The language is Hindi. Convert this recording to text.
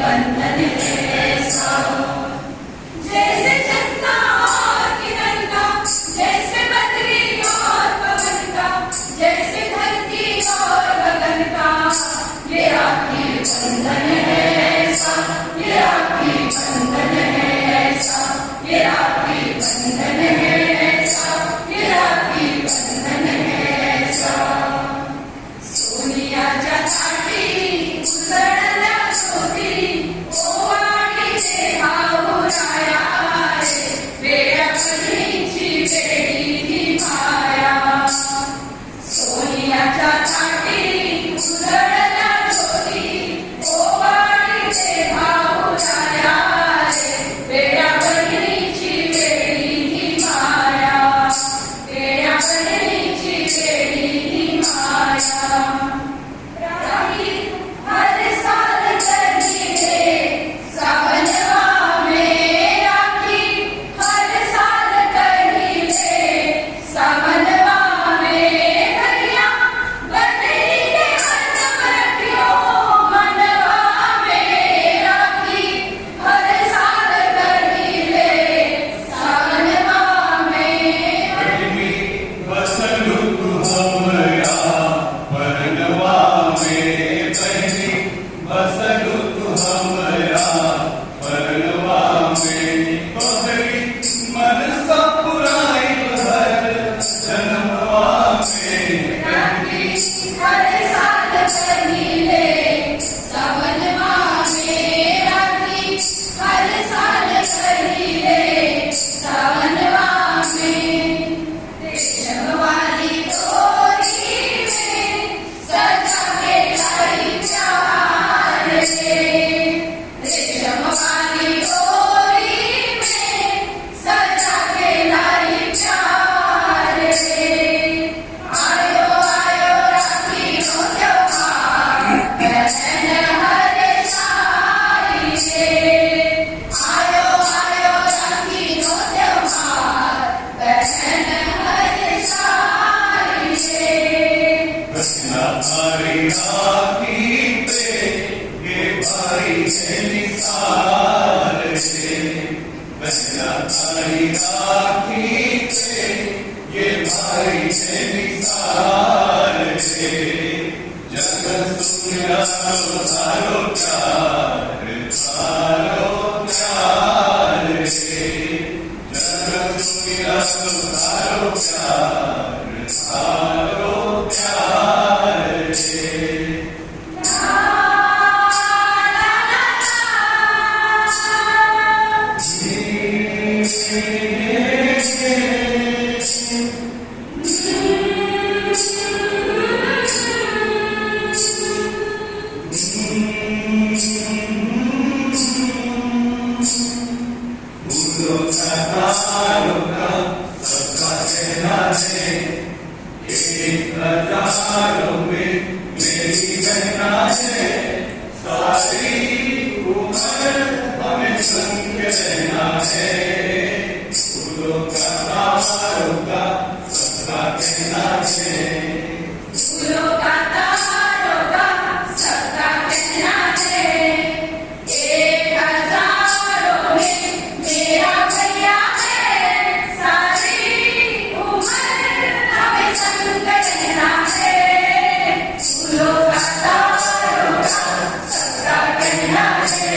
बंधन ऐसा जैसे चंदा और किरण का, जैसे बदरी और पवन का, जैसे धरती और गगन का, ये राखी बंधन है ऐसा, ये राखी बंधन है ऐसा, ये राखी बंधन है ऐसा, ये राखी बंधन है ऐसा। सोनियाच्या छाती उसळल्या ज्योती, ओवाळीचे भाऊ राया रे, वेड्या बहिणीची वेडी ही माया। सोनियाच्या छाती उसळल्या ज्योती, ओवाळीचे भाऊ राया रे, वेड्या बहिणीची वेडी ही माया, वेड्या बहिणीची वेडी ही माया। राखी हर साल करीले सावनवा में, राखी हर साल करीले सावनवा में, भैया बंधनी के हरदम रखियो मनवा में, राखी हर साल करीले सावनवा में। बसलु तू हमरा परनवा में, बहनी बसलु तू हमरा परनवा में, तोहरी मनसा पुराई हर जन्मवा में। राखी हर साल करीले सावनवा में, राखी हर साल करीले सावनवा में। रेशम वाली डोरी में सजा के लाई प्यार रे, रेशम वाली डोरी में सजा के लाई प्यार रे। आयो आयो राखी नो त्योहार, बहन हर साई रे, आयो आयो राखी नो त्योहार, बहन हर साई रे। बसना भारी राखी पे ये भाई है निसार से, बसना भारी राखी पे ये भाई है निसार से। जगत सुनिया सारो प्यार सारो प्यार से, जगत सुनिया सारो प्यार सारो प्यार से। फूलों का तारों का सबका कहना है, एक हजारों में मेरी बहना है, सारी उम्र हमें संग रहना है। फूलों का तारों का सबका कहना है, फूलों का तारों का सबका कहना है, एक हजारों में मेरा भैया है, सारी उम्र हमें संग रहना है। फूलों का तारों का सबका कहना है।